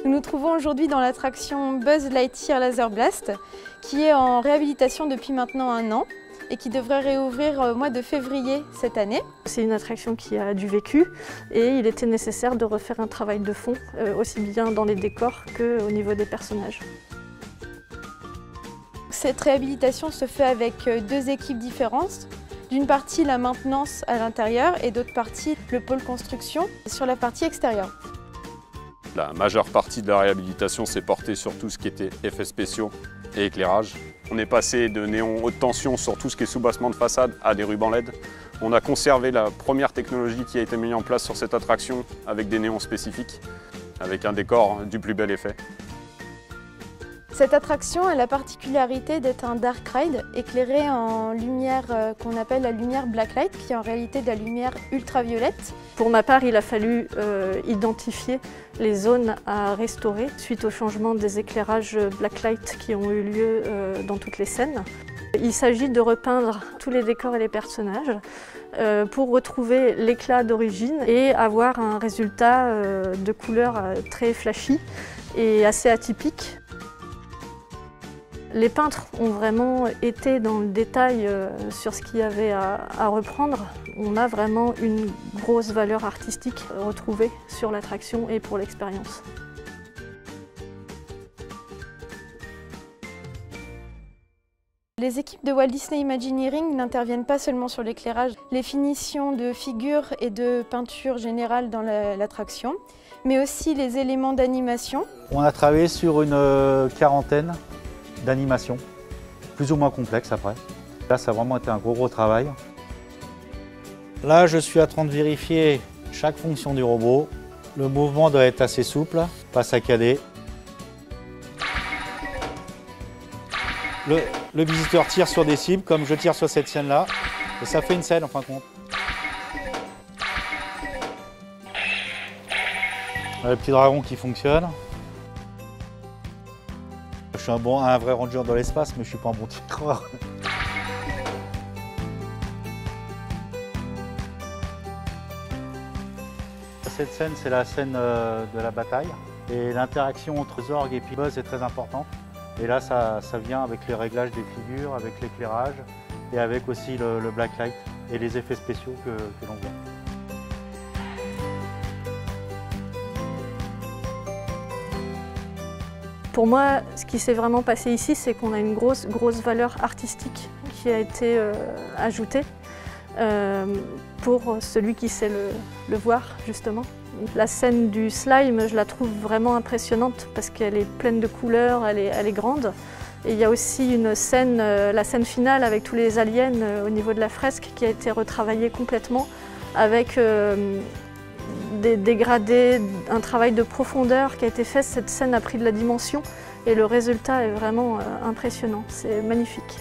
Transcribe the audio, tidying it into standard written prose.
Nous nous trouvons aujourd'hui dans l'attraction Buzz Lightyear Laser Blast, qui est en réhabilitation depuis maintenant 1 an et qui devrait réouvrir au mois de février cette année. C'est une attraction qui a du vécu et il était nécessaire de refaire un travail de fond, aussi bien dans les décors qu'au niveau des personnages. Cette réhabilitation se fait avec 2 équipes différentes. D'une partie la maintenance à l'intérieur et d'autre partie le pôle construction sur la partie extérieure. La majeure partie de la réhabilitation s'est portée sur tout ce qui était effets spéciaux et éclairage. On est passé de néon haute tension sur tout ce qui est soubassement de façade à des rubans LED. On a conservé la première technologie qui a été mise en place sur cette attraction avec des néons spécifiques, avec un décor du plus bel effet. Cette attraction a la particularité d'être un dark ride éclairé en lumière qu'on appelle la lumière blacklight, qui est en réalité de la lumière ultraviolette. Pour ma part, il a fallu identifier les zones à restaurer suite au changement des éclairages blacklight qui ont eu lieu dans toutes les scènes. Il s'agit de repeindre tous les décors et les personnages pour retrouver l'éclat d'origine et avoir un résultat de couleurs très flashy et assez atypique. Les peintres ont vraiment été dans le détail sur ce qu'il y avait à reprendre. On a vraiment une grosse valeur artistique retrouvée sur l'attraction et pour l'expérience. Les équipes de Walt Disney Imagineering n'interviennent pas seulement sur l'éclairage, les finitions de figures et de peinture générale dans l'attraction, mais aussi les éléments d'animation. On a travaillé sur une quarantaine d'animations, plus ou moins complexes après. Là, ça a vraiment été un gros travail. Là, je suis en train de vérifier chaque fonction du robot. Le mouvement doit être assez souple, pas saccadé. Le visiteur tire sur des cibles, comme je tire sur cette scène-là, et ça fait une scène en fin de compte. Le petit dragon qui fonctionne. Je suis un vrai ranger dans l'espace, mais je suis pas un bon tireur. Cette scène, c'est la scène de la bataille. Et l'interaction entre Zorg et Buzz est très importante. Et là, ça vient avec les réglages des figures, avec l'éclairage et avec aussi le blacklight et les effets spéciaux que l'on voit. Pour moi, ce qui s'est vraiment passé ici, c'est qu'on a une grosse valeur artistique qui a été ajoutée pour celui qui sait le voir, justement. La scène du slime, je la trouve vraiment impressionnante parce qu'elle est pleine de couleurs, elle est grande. Et il y a aussi une scène, la scène finale avec tous les aliens au niveau de la fresque qui a été retravaillée complètement avec des dégradés, un travail de profondeur qui a été fait. Cette scène a pris de la dimension et le résultat est vraiment impressionnant, c'est magnifique.